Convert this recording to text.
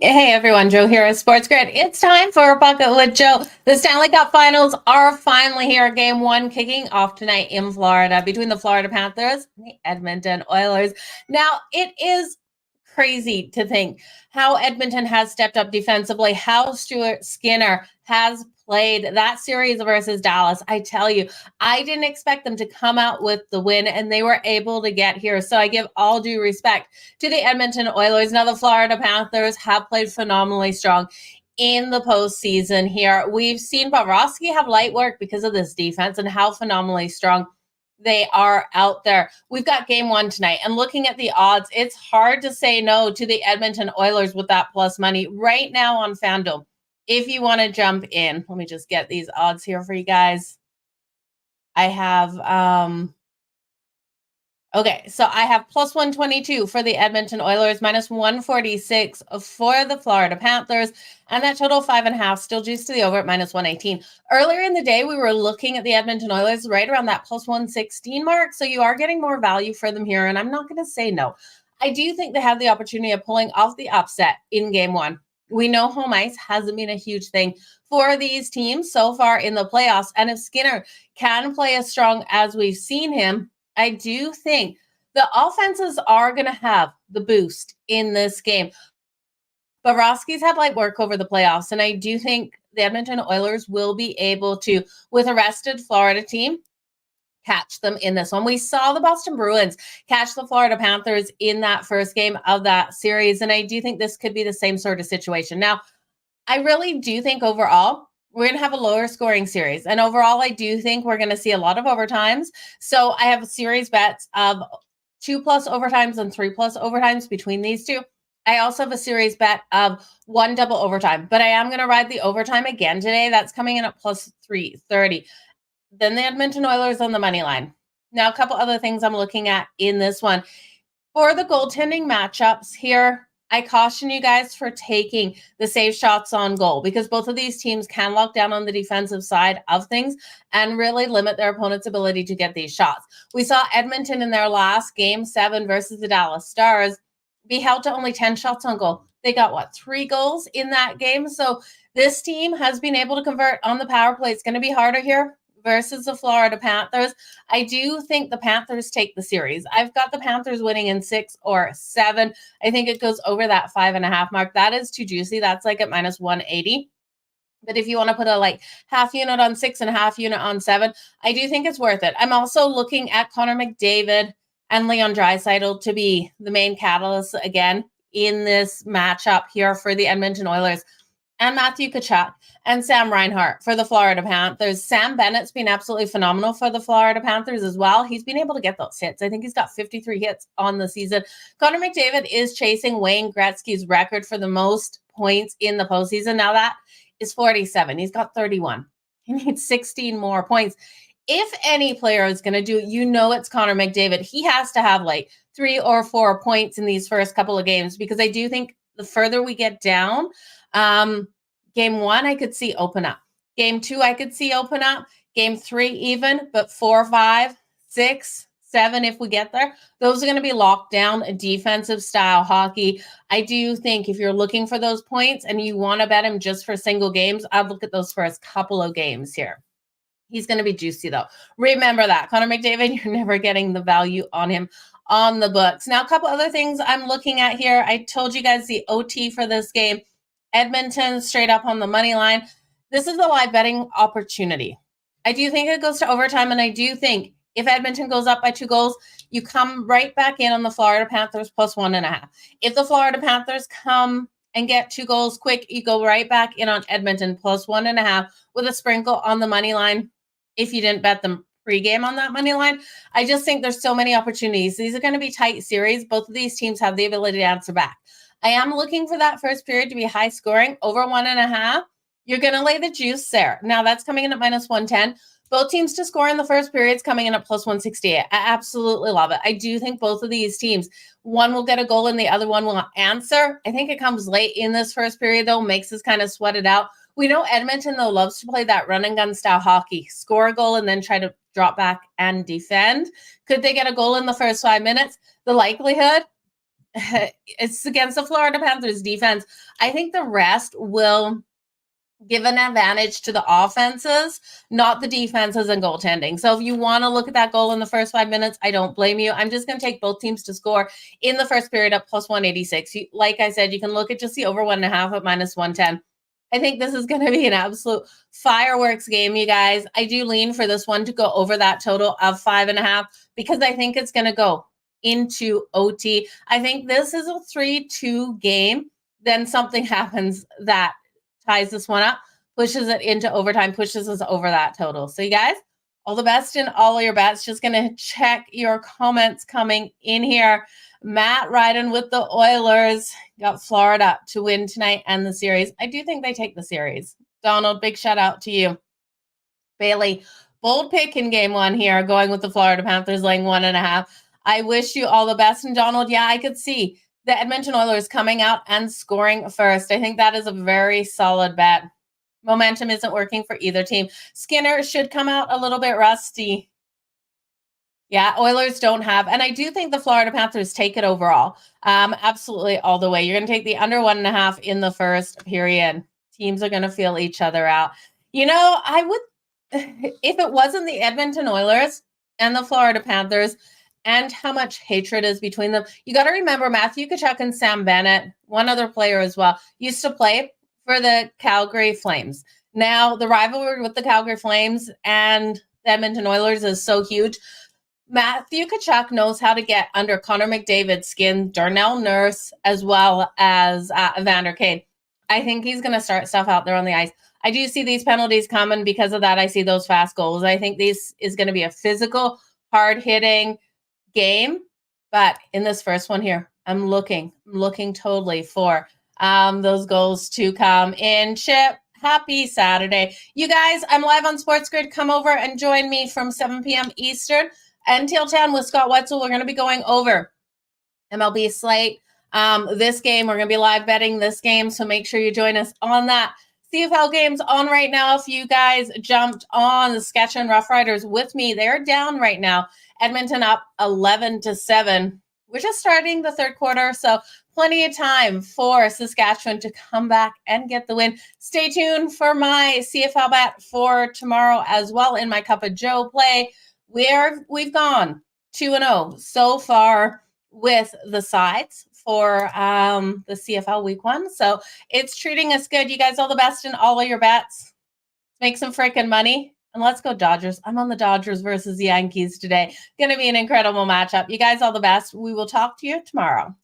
Hey everyone, Jo here at SportsGrid. It's time for a bucket with Jo. The Stanley Cup Finals are finally here. Game one kicking off tonight in Florida between the Florida Panthers and the Edmonton Oilers. Now, it is crazy to think how Edmonton has stepped up defensively, how Stuart Skinner has played that series versus Dallas. I tell you, I didn't expect them to come out with the win, and they were able to get here. So I give all due respect to the Edmonton Oilers. Now, the Florida Panthers have played phenomenally strong in the postseason here. We've seen Bobrovsky have light work because of this defense and how phenomenally strong they are out there. We've got game one tonight, and looking at the odds, it's hard to say no to the Edmonton Oilers with that plus money right now on FanDuel. If you want to jump in, let me just get these odds here for you guys. I have Okay, so I have plus 122 for the Edmonton Oilers, minus 146 for the Florida Panthers, and that total 5.5 still juiced to the over at minus 118. Earlier in the day, we were looking at the Edmonton Oilers right around that plus 116 mark, so you are getting more value for them here, and I'm not going to say no. I do think they have the opportunity of pulling off the upset in game one. We know home ice hasn't been a huge thing for these teams so far in the playoffs, and if Skinner can play as strong as we've seen him, I do think the offenses are going to have the boost in this game. Bobrovsky's had light work over the playoffs, and I do think the Edmonton Oilers will be able to, with a rested Florida team, catch them in this one. We saw the Boston Bruins catch the Florida Panthers in that first game of that series, and I do think this could be the same sort of situation. Now, I really do think overall, we're going to have a lower scoring series. And overall, I do think we're going to see a lot of overtimes. So I have a series bets of 2+ overtimes and 3+ overtimes between these two. I also have a series bet of 1 double overtime, but I am going to ride the overtime again today. That's coming in at plus 330. Then the Edmonton Oilers on the money line. Now, a couple other things I'm looking at in this one. For the goaltending matchups here, I caution you guys for taking the save shots on goal because both of these teams can lock down on the defensive side of things and really limit their opponent's ability to get these shots. We saw Edmonton in their last game 7 versus the Dallas Stars be held to only 10 shots on goal. They got 3 goals in that game. So this team has been able to convert on the power play. It's going to be harder here versus the Florida Panthers. I do think the Panthers take the series. I've got the Panthers winning in 6 or 7. I think it goes over that 5.5 mark. That is too juicy. That's like at minus 180. But if you want to put a half unit on 6 and a half unit on 7, I do think it's worth it. I'm also looking at Connor McDavid and Leon Draisaitl to be the main catalysts again in this matchup here for the Edmonton Oilers, and Matthew Tkachuk and Sam Reinhart for the Florida Panthers. Sam Bennett's been absolutely phenomenal for the Florida Panthers as well. He's been able to get those hits. I think he's got 53 hits on the season. Connor McDavid is chasing Wayne Gretzky's record for the most points in the postseason. Now that is 47. He's got 31. He needs 16 more points. If any player is going to do it, it's Connor McDavid. He has to have 3 or 4 points in these first couple of games because I do think the further we get down, game 1, I could see open up. Game 2, I could see open up. Game 3 even, but 4, 5, 6, 7, if we get there, those are going to be locked down defensive style hockey. I do think if you're looking for those points and you want to bet him just for single games, I'd look at those first couple of games here. He's going to be juicy though. Remember that. Connor McDavid, you're never getting the value on him on the books. Now, a couple other things I'm looking at here. I told you guys the OT for this game. Edmonton straight up on the money line. This is a live betting opportunity. I do think it goes to overtime, and I do think if Edmonton goes up by 2 goals, you come right back in on the Florida Panthers plus 1.5. If the Florida Panthers come and get 2 goals quick, you go right back in on Edmonton plus 1.5 with a sprinkle on the money line if you didn't bet them pregame on that money line. I just think there's so many opportunities. These are going to be tight series. Both of these teams have the ability to answer back. I am looking for that first period to be high scoring, over 1.5. You're going to lay the juice there. Now that's coming in at minus 110. Both teams to score in the first period is coming in at plus 168. I absolutely love it. I do think both of these teams, one will get a goal and the other one will answer. I think it comes late in this first period, though, makes us kind of sweat it out. We know Edmonton, though, loves to play that run and gun style hockey, score a goal and then try to drop back and defend. Could they get a goal in the first 5 minutes? The likelihood it's against the Florida Panthers defense. I think the rest will give an advantage to the offenses, not the defenses and goaltending. So if you want to look at that goal in the first 5 minutes, I don't blame you. I'm just going to take both teams to score in the first period at plus 186. Like I said, you can look at just the over 1.5 at minus 110. I think this is going to be an absolute fireworks game, you guys. I do lean for this one to go over that total of 5.5 because I think it's going to go into OT. I think this is a 3-2 game. Then something happens that ties this one up, pushes it into overtime, pushes us over that total. So you guys, all the best in all of your bets. Just going to check your comments coming in here. Matt riding with the Oilers. Got Florida to win tonight and the series. I do think they take the series. Donald, big shout out to you. Bailey, bold pick in game one here, going with the Florida Panthers, laying 1.5. I wish you all the best. And Donald, yeah, I could see the Edmonton Oilers coming out and scoring first. I think that is a very solid bet. Momentum isn't working for either team. Skinner should come out a little bit rusty. Yeah, Oilers don't have. And I do think the Florida Panthers take it overall. Absolutely all the way. You're going to take the under 1.5 in the first period. Teams are going to feel each other out. You know, I would, if it wasn't the Edmonton Oilers and the Florida Panthers, and how much hatred is between them. You got to remember Matthew Tkachuk and Sam Bennett, one other player as well, used to play for the Calgary Flames. Now, the rivalry with the Calgary Flames and the Edmonton Oilers is so huge. Matthew Tkachuk knows how to get under Connor McDavid's skin, Darnell Nurse, as well as Evander Kane. I think he's going to start stuff out there on the ice. I do see these penalties coming. Because of that, I see those fast goals. I think this is going to be a physical, hard-hitting game, but in this first one here, I'm looking totally for those goals to come in. Chip, happy Saturday. You guys, I'm live on SportsGrid. Come over and join me from 7 p.m. Eastern until 10 with Scott Wetzel. We're going to be going over MLB slate. This game, we're going to be live betting this game, so make sure you join us on that. CFL games on right now. If you guys jumped on the Saskatchewan Roughriders with me, they're down right now. Edmonton up 11-7. We're just starting the third quarter, so plenty of time for Saskatchewan to come back and get the win. Stay tuned for my CFL bet for tomorrow as well in my Cup of Joe play. We've gone 2-0 so far with the sides for the CFL week 1. So it's treating us good. You guys, all the best in all of your bets. Make some freaking money. And let's go Dodgers. I'm on the Dodgers versus the Yankees today. Going to be an incredible matchup. You guys, all the best. We will talk to you tomorrow.